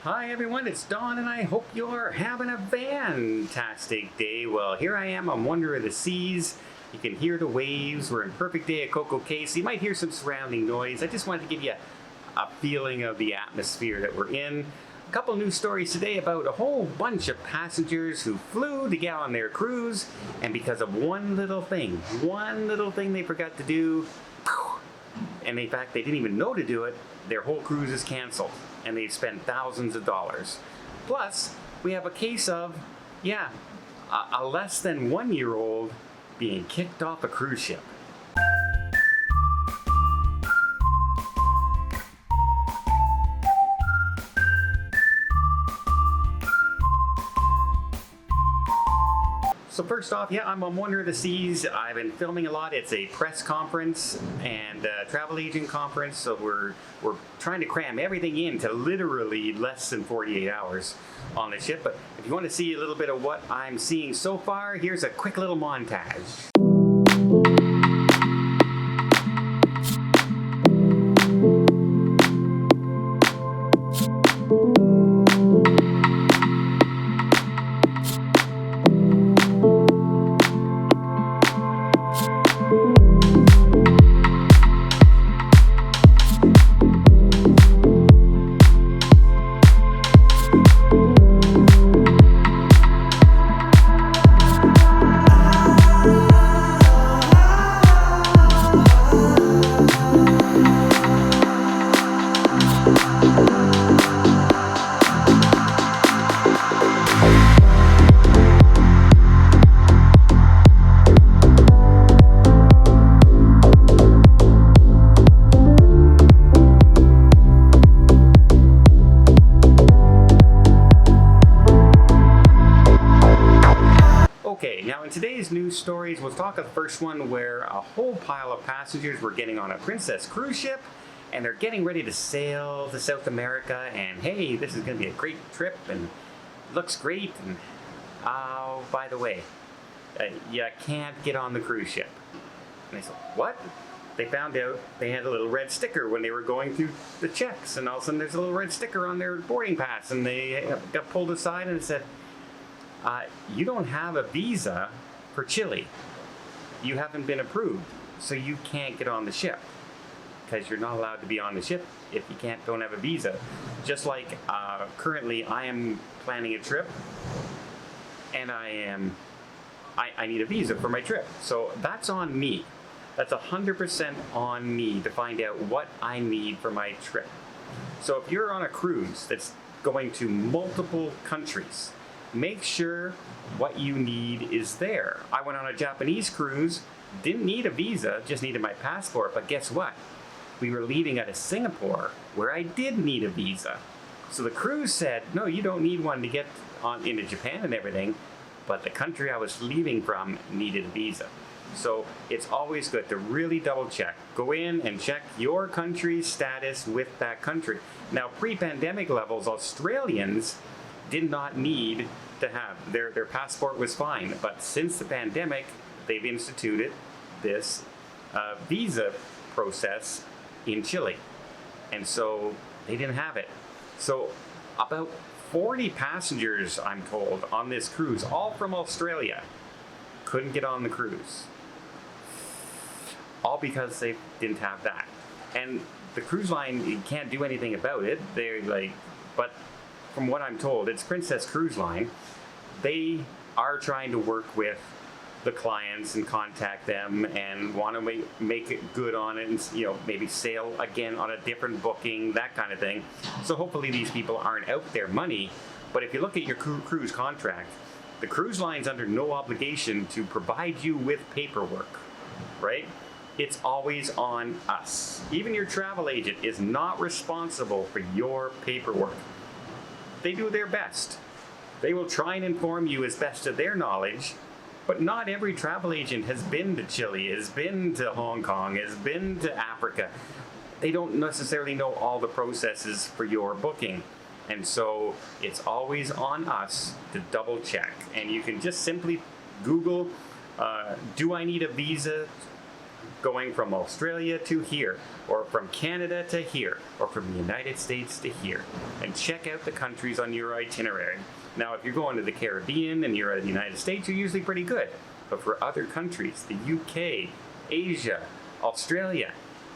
Hi everyone, it's Don and I hope you're having a fantastic day. Well, here I am on Wonder of the Seas. You can hear the waves. We're in perfect day at Coco Cay, so you might hear some surrounding noise. I just wanted to give you a feeling of the atmosphere that we're in. A couple news stories today about a whole bunch of passengers who flew to get on their cruise, and because of one little thing they forgot to do, and in fact they didn't even know to do it, their whole cruise is canceled and they've spent thousands of dollars. Plus, we have a case of, a less than 1 year old being kicked off a cruise ship. So first off, I'm on Wonder of the Seas. I've been filming a lot. It's a press conference and a travel agent conference, so we're trying to cram everything into literally less than 48 hours on the ship. But if you want to see a little bit of what I'm seeing so far, here's a quick little montage. Okay, now in today's news stories, we'll talk of the first one where a whole pile of passengers were getting on a Princess cruise ship and they're getting ready to sail to South America, and hey, this is going to be a great trip and it looks great, and oh, by the way, you can't get on the cruise ship. And they said, what? They found out they had a little red sticker when they were going through the checks, and all of a sudden there's a little red sticker on their boarding pass, and they got pulled aside and it said, you don't have a visa for Chile. You haven't been approved, so you can't get on the ship because you're not allowed to be on the ship if you don't have a visa. Just like currently I am planning a trip and I need a visa for my trip. So that's on me. That's 100% on me to find out what I need for my trip. So if you're on a cruise that's going to multiple countries, make sure what you need is there. I went on a Japanese cruise, didn't need a visa, just needed my passport, but guess what? We were leaving out of Singapore, where I did need a visa. So the cruise said, no, you don't need one to get on into Japan and everything, but the country I was leaving from needed a visa. So it's always good to really double check. Go in and check your country's status with that country. Now, pre-pandemic levels, Australians did not need to have their passport was fine, but since the pandemic they've instituted this visa process in Chile, and so they didn't have it. So about 40 passengers, I'm told, on this cruise, all from Australia, couldn't get on the cruise, all because they didn't have that. And the cruise line can't do anything about it. They're like, but from what I'm told, it's Princess Cruise Line. They are trying to work with the clients and contact them and want to make it good on it, and maybe sail again on a different booking, that kind of thing. So hopefully these people aren't out their money. But if you look at your cruise contract, the cruise line's under no obligation to provide you with paperwork, right? It's always on us. Even your travel agent is not responsible for your paperwork. They do their best. They will try and inform you as best of their knowledge, but not every travel agent has been to Chile, has been to Hong Kong, has been to Africa. They don't necessarily know all the processes for your booking. And so it's always on us to double check. And you can just simply Google, do I need a visa going from Australia to here, or from Canada to here, or from the United States to here. And check out the countries on your itinerary. Now, if you're going to the Caribbean and you're in the United States, you're usually pretty good. But for other countries, the UK, Asia, Australia,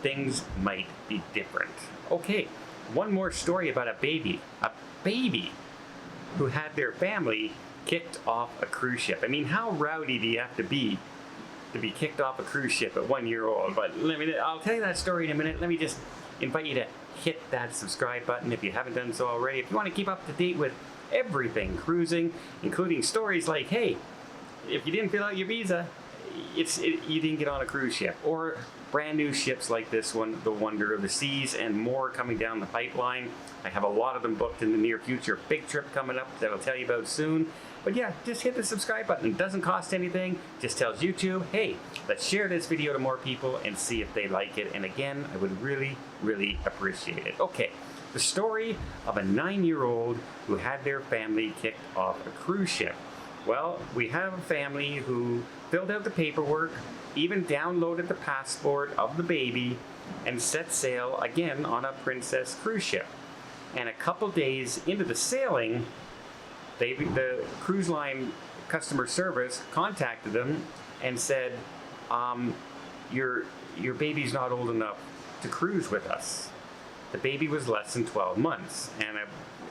things might be different. Okay, one more story about a baby. A baby who had their family kicked off a cruise ship. I mean, how rowdy do you have to be kicked off a cruise ship at 1 year old? But I'll tell you that story in a minute. Let me just invite you to hit that subscribe button if you haven't done so already. If you want to keep up to date with everything cruising, including stories like, hey, if you didn't fill out your visa, you didn't get on a cruise ship, or brand new ships like this one, the Wonder of the Seas, and more coming down the pipeline. I have a lot of them booked in the near future. Big trip coming up that I'll tell you about soon. But yeah, just hit the subscribe button. It doesn't cost anything. Just tells YouTube, hey, let's share this video to more people and see if they like it. And again, I would really, really appreciate it. Okay, the story of a 9-year-old who had their family kicked off a cruise ship. Well, we have a family who filled out the paperwork, even downloaded the passport of the baby, and set sail again on a Princess cruise ship. And a couple days into the sailing, the cruise line customer service contacted them and said, your baby's not old enough to cruise with us. The baby was less than 12 months, and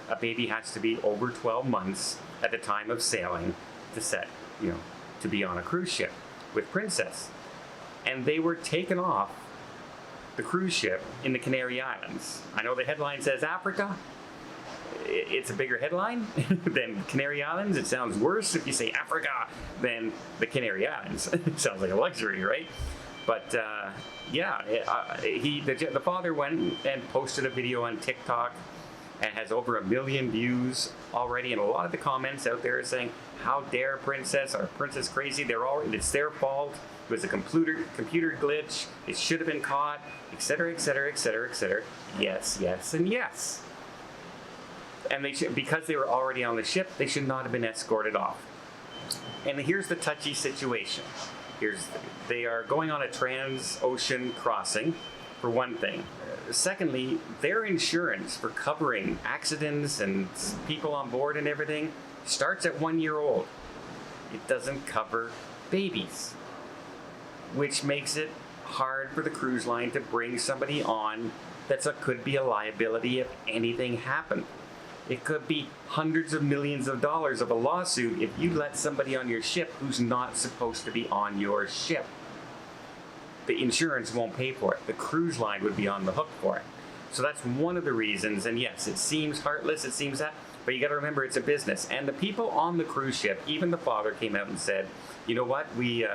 a baby has to be over 12 months at the time of sailing to be on a cruise ship with Princess. And they were taken off the cruise ship in the Canary Islands. I know the headline says Africa. It's a bigger headline than Canary Islands. It sounds worse if you say Africa than the Canary Islands. It sounds like a luxury, right? But the father went and posted a video on TikTok and has over 1 million views already, and a lot of the comments out there are saying, how dare Princess, or Princess crazy, it's their fault, it was a computer glitch, it should have been caught, etc., etc., etc., etc. Yes, yes, and yes. And because they were already on the ship, they should not have been escorted off. And here's the touchy situation. They are going on a trans-ocean crossing, for one thing. Secondly, their insurance for covering accidents and people on board and everything starts at 1 year old. It doesn't cover babies, which makes it hard for the cruise line to bring somebody on that could be a liability if anything happened. It could be hundreds of millions of dollars of a lawsuit if you let somebody on your ship who's not supposed to be on your ship. The insurance won't pay for it. The cruise line would be on the hook for it. So that's one of the reasons. And yes, it seems heartless, it seems that, but you got to remember it's a business. And the people on the cruise ship, even the father came out and said, you know what, we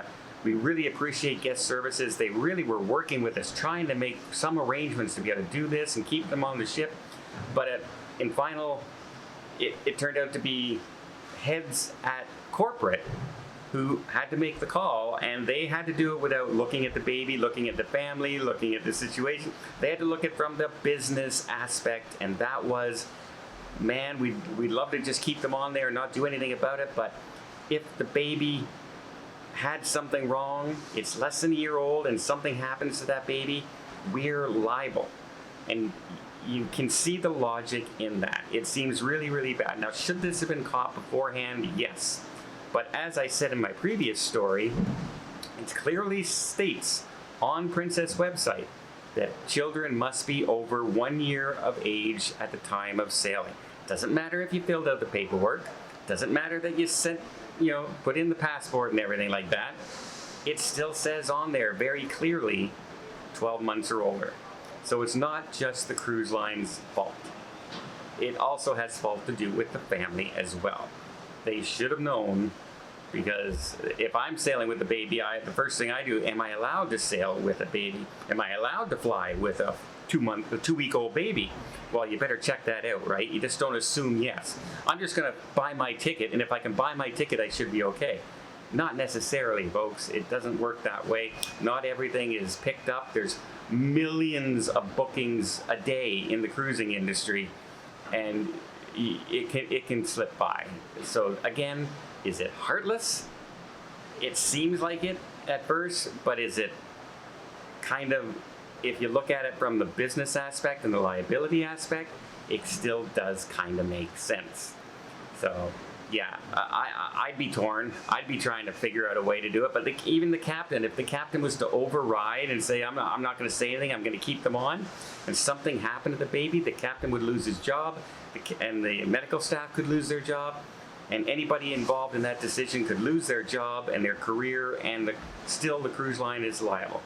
really appreciate guest services. They really were working with us, trying to make some arrangements to be able to do this and keep them on the ship. But in final, it turned out to be heads at corporate who had to make the call, and they had to do it without looking at the baby, looking at the family, looking at the situation. They had to look at it from the business aspect, and that was, man, we'd love to just keep them on there and not do anything about it, but if the baby had something wrong, it's less than 1 year old, and something happens to that baby, we're liable. And you can see the logic in that. It seems really, really bad. Now, should this have been caught beforehand? Yes. But as I said in my previous story, it clearly states on Princess website that children must be over 1 year of age at the time of sailing. Doesn't matter if you filled out the paperwork. Doesn't matter that you put in the passport and everything like that. It still says on there very clearly 12 months or older. So it's not just the cruise line's fault. It also has fault to do with the family as well. They should have known, because if I'm sailing with a baby, the first thing I do, am I allowed to sail with a baby? Am I allowed to fly with a 2-week-old baby? Well, you better check that out, right? You just don't assume yes. I'm just going to buy my ticket, and if I can buy my ticket, I should be okay. Not necessarily, folks. It doesn't work that way. Not everything is picked up. There's millions of bookings a day in the cruising industry, and it can slip by. So again, is it heartless? It seems like it at first, but is it kind of, if you look at it from the business aspect and the liability aspect, it still does kind of make sense. So yeah, I'd be torn. I'd be trying to figure out a way to do it. But even the captain, if the captain was to override and say, I'm not going to say anything, I'm going to keep them on, and something happened to the baby, the captain would lose his job, and the medical staff could lose their job, and anybody involved in that decision could lose their job and their career, and still the cruise line is liable.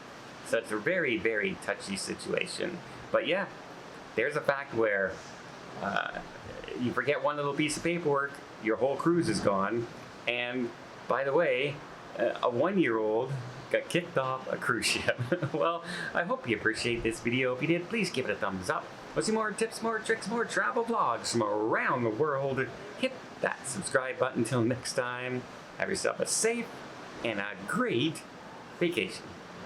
So it's a very, very touchy situation. But yeah, there's a fact where you forget one little piece of paperwork, your whole cruise is gone. And by the way, a 1-year-old got kicked off a cruise ship. Well, I hope you appreciate this video. If you did, please give it a thumbs up. Want to see more tips, more tricks, more travel vlogs from around the world? Hit that subscribe button. Until next time, have yourself a safe and a great vacation.